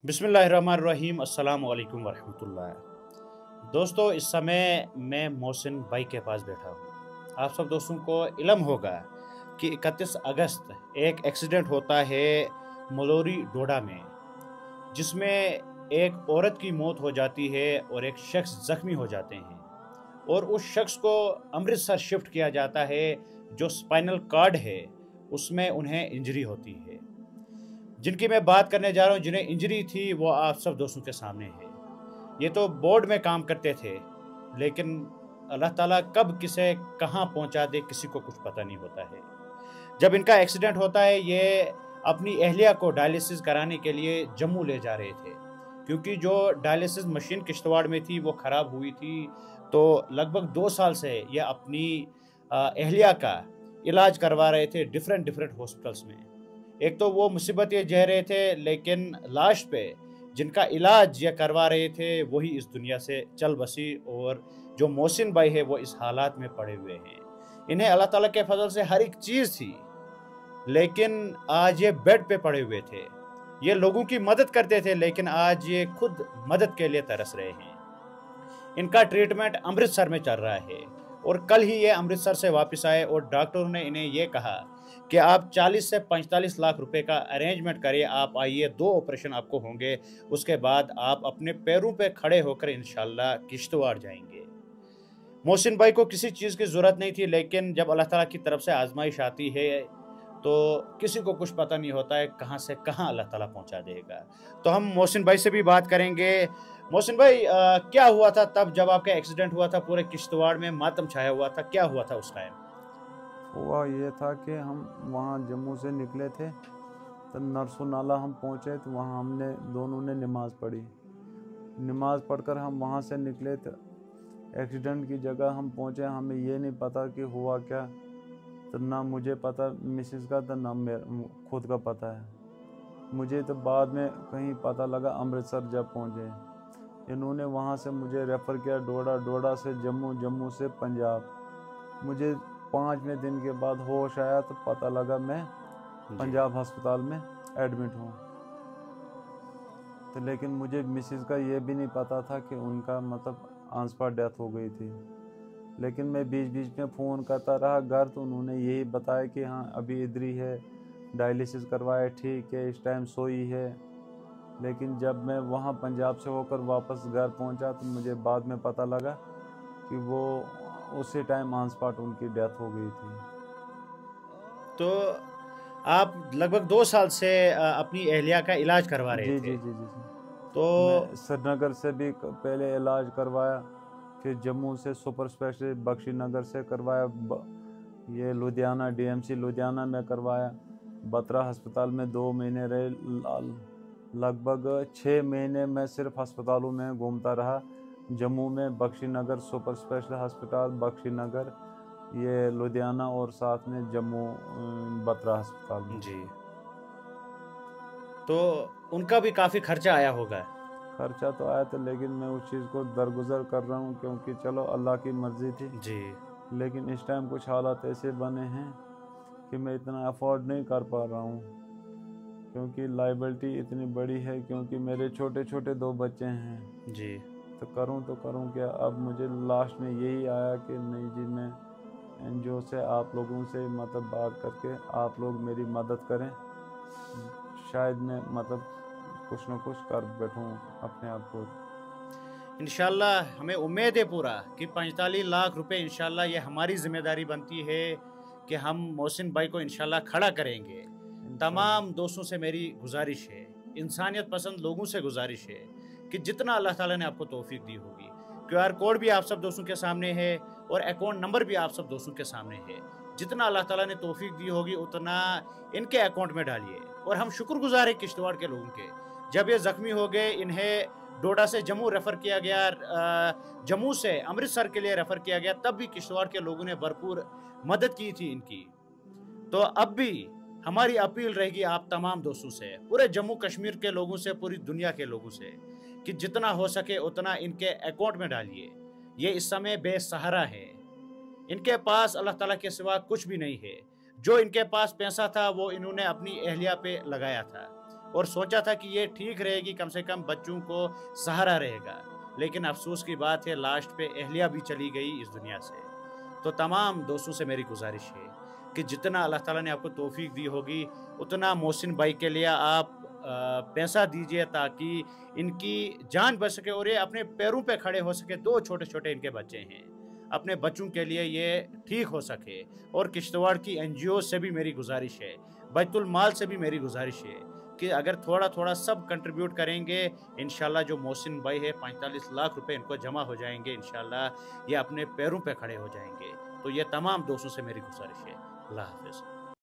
बिस्मिल्लाहिर्रहमानिर्रहीम अस्सलाम वालेकुम वरहमतुल्लाह। दोस्तों, इस समय मैं मोहसिन भाई के पास बैठा हूँ। आप सब दोस्तों को इल्म होगा कि 31 अगस्त एक एक्सीडेंट होता है मलोरी डोडा में, जिसमें एक औरत की मौत हो जाती है और एक शख्स ज़ख्मी हो जाते हैं और उस शख्स को अमृतसर शिफ्ट किया जाता है। जो स्पाइनल कार्ड है उसमें उन्हें इंजरी होती है। जिनकी मैं बात करने जा रहा हूँ, जिन्हें इंजरी थी, वो आप सब दोस्तों के सामने है। ये तो बोर्ड में काम करते थे, लेकिन अल्लाह ताला कब किसे कहाँ पहुँचा दे किसी को कुछ पता नहीं होता है। जब इनका एक्सीडेंट होता है, ये अपनी अहलिया को डायलिसिस कराने के लिए जम्मू ले जा रहे थे, क्योंकि जो डायलिसिस मशीन किश्तवाड़ में थी वो ख़राब हुई थी। तो लगभग 2 साल से ये अपनी अहलिया का इलाज करवा रहे थे डिफरेंट डिफरेंट हॉस्पिटल्स में। एक तो वो मुसीबत ये झेल रहे थे, लेकिन लास्ट पे जिनका इलाज ये करवा रहे थे वही इस दुनिया से चल बसी, और जो मोहसिन भाई है वो इस हालात में पड़े हुए हैं। इन्हें अल्लाह ताला के फजल से हर एक चीज़ थी, लेकिन आज ये बेड पे पड़े हुए थे। ये लोगों की मदद करते थे, लेकिन आज ये खुद मदद के लिए तरस रहे हैं। इनका ट्रीटमेंट अमृतसर में चल रहा है और कल ही ये अमृतसर से वापस आए और डॉक्टरों ने इन्हें ये कहा कि आप 40 से 45 लाख रुपए का अरेंजमेंट करिए, आप आइए, 2 ऑपरेशन आपको होंगे, उसके बाद आप अपने पैरों पे खड़े होकर इंशाल्लाह किश्तवाड़ जाएंगे। मोहसिन भाई को किसी चीज़ की ज़रूरत नहीं थी, लेकिन जब अल्लाह ताला की तरफ से आजमाइश आती है तो किसी को कुछ पता नहीं होता है कहाँ से कहाँ अल्लाह ताला पहुँचा देगा। तो हम मोहसिन भाई से भी बात करेंगे। मोहसिन भाई, क्या हुआ था तब जब आपका एक्सीडेंट हुआ था? पूरे किश्तवाड़ में मातम छाया हुआ था, क्या हुआ था उस टाइम? हुआ ये था कि हम वहाँ जम्मू से निकले थे, तो नरसू नाला हम पहुँचे, तो वहाँ हमने दोनों ने नमाज़ पढ़ी। नमाज़ पढ़कर हम वहाँ से निकले, तो एक्सीडेंट की जगह हम पहुँचे। हमें ये नहीं पता कि हुआ क्या, तो ना मुझे पता मिसेस का, तो ना मेरा खुद का पता है। मुझे तो बाद में कहीं पता लगा अमृतसर जब पहुँचे। इन्होंने वहाँ से मुझे रेफ़र किया डोडा, डोडा से जम्मू, जम्मू से पंजाब। मुझे 5वें दिन के बाद होश आया तो पता लगा मैं जी। पंजाब अस्पताल में एडमिट हूँ। तो लेकिन मुझे मिसेस का ये भी नहीं पता था कि उनका मतलब ऑन स्पॉट डेथ हो गई थी। लेकिन मैं बीच बीच में फ़ोन करता रहा घर, तो उन्होंने यही बताया कि हाँ अभी इधर ही है, डायलिसिस करवाया, ठीक है, इस टाइम सोई है। लेकिन जब मैं वहाँ पंजाब से होकर वापस घर पहुँचा तो मुझे बाद में पता लगा कि वो उसी टाइम ऑन स्पॉट उनकी डेथ हो गई थी। तो आप लगभग 2 साल से अपनी अहलिया का इलाज करवा रहे जी थे। जी जी जी जी। तो मैं श्रीनगर से भी पहले इलाज करवाया, फिर जम्मू से सुपर स्पेशलिस्ट बख्शी नगर से करवाया, ये लुधियाना डीएमसी लुधियाना में करवाया। बत्रा अस्पताल में 2 महीने रहे। लगभग 6 महीने मैं सिर्फ अस्पतालों में घूमता रहा। जम्मू में बख्शी नगर सुपर स्पेशलिस्ट अस्पताल, बख्शी नगर, ये लुधियाना, और साथ में जम्मू बत्रा अस्पताल में। जी, तो उनका भी काफ़ी खर्चा आया होगा। खर्चा तो आया था, लेकिन मैं उस चीज़ को दरगुजर कर रहा हूँ, क्योंकि चलो अल्लाह की मर्ज़ी थी। जी। लेकिन इस टाइम कुछ हालात ऐसे बने हैं कि मैं इतना अफोर्ड नहीं कर पा रहा हूँ, क्योंकि लाइबिलिटी इतनी बड़ी है, क्योंकि मेरे छोटे छोटे 2 बच्चे हैं। जी। तो करूँ क्या। अब मुझे लास्ट में यही आया कि नहीं जी, मैं एनजीओ से आप लोगों से मतलब बात करके आप लोग मेरी मदद करें, शायद मैं मतलब कुछ न कुछ कर बैठूँ अपने आप को। इंशाल्लाह हमें उम्मीद है पूरा कि 45 लाख रुपए, इंशाल्लाह ये हमारी ज़िम्मेदारी बनती है कि हम मोहसिन भाई को इंशाल्लाह खड़ा करेंगे। तमाम दोस्तों से मेरी गुजारिश है, इंसानियत पसंद लोगों से गुजारिश है कि जितना अल्लाह ताला ने आपको तौफीक दी होगी, क्यूआर कोड भी आप सब दोस्तों के सामने है और अकाउंट नंबर भी आप सब दोस्तों के सामने है। जितना अल्लाह ताला ने तौफीक दी होगी उतना इनके अकाउंट में डालिए। और हम शुक्रगुजार हैं किश्तवाड़ के लोगों के, जब ये ज़ख्मी हो गए, इन्हें डोडा से जम्मू रेफ़र किया गया, जम्मू से अमृतसर के लिए रेफ़र किया गया, तब भी किश्तवाड़ के लोगों ने भरपूर मदद की थी इनकी। तो अब भी हमारी अपील रहेगी आप तमाम दोस्तों से, पूरे जम्मू कश्मीर के लोगों से, पूरी दुनिया के लोगों से, कि जितना हो सके उतना इनके अकाउंट में डालिए। ये इस समय बेसहारा है, इनके पास अल्लाह ताला के सिवा कुछ भी नहीं है। जो इनके पास पैसा था वो इन्होंने अपनी अहलिया पे लगाया था, और सोचा था कि ये ठीक रहेगी, कम से कम बच्चों को सहारा रहेगा। लेकिन अफसोस की बात है, लास्ट पे अहलिया भी चली गई इस दुनिया से। तो तमाम दोस्तों से मेरी गुजारिश है कि जितना अल्लाह ताला ने आपको तौफीक दी होगी, उतना मोहसिन भाई के लिए आप पैसा दीजिए, ताकि इनकी जान बच सके और ये अपने पैरों पे खड़े हो सके। 2 छोटे-छोटे इनके बच्चे हैं, अपने बच्चों के लिए ये ठीक हो सके। और किश्तवाड़ की एनजीओ से भी मेरी गुजारिश है, बैतुल माल से भी मेरी गुजारिश है कि अगर थोड़ा-थोड़ा सब कंट्रीब्यूट करेंगे, इंशाल्लाह जो मोहसिन भाई है 45 लाख रुपए इनको जमा हो जाएँगे। इंशाल्लाह ये अपने पैरों पे खड़े हो जाएँगे। तो ये तमाम दोस्तों से मेरी गुजारिश है। अल्लाह हाफ़िज़।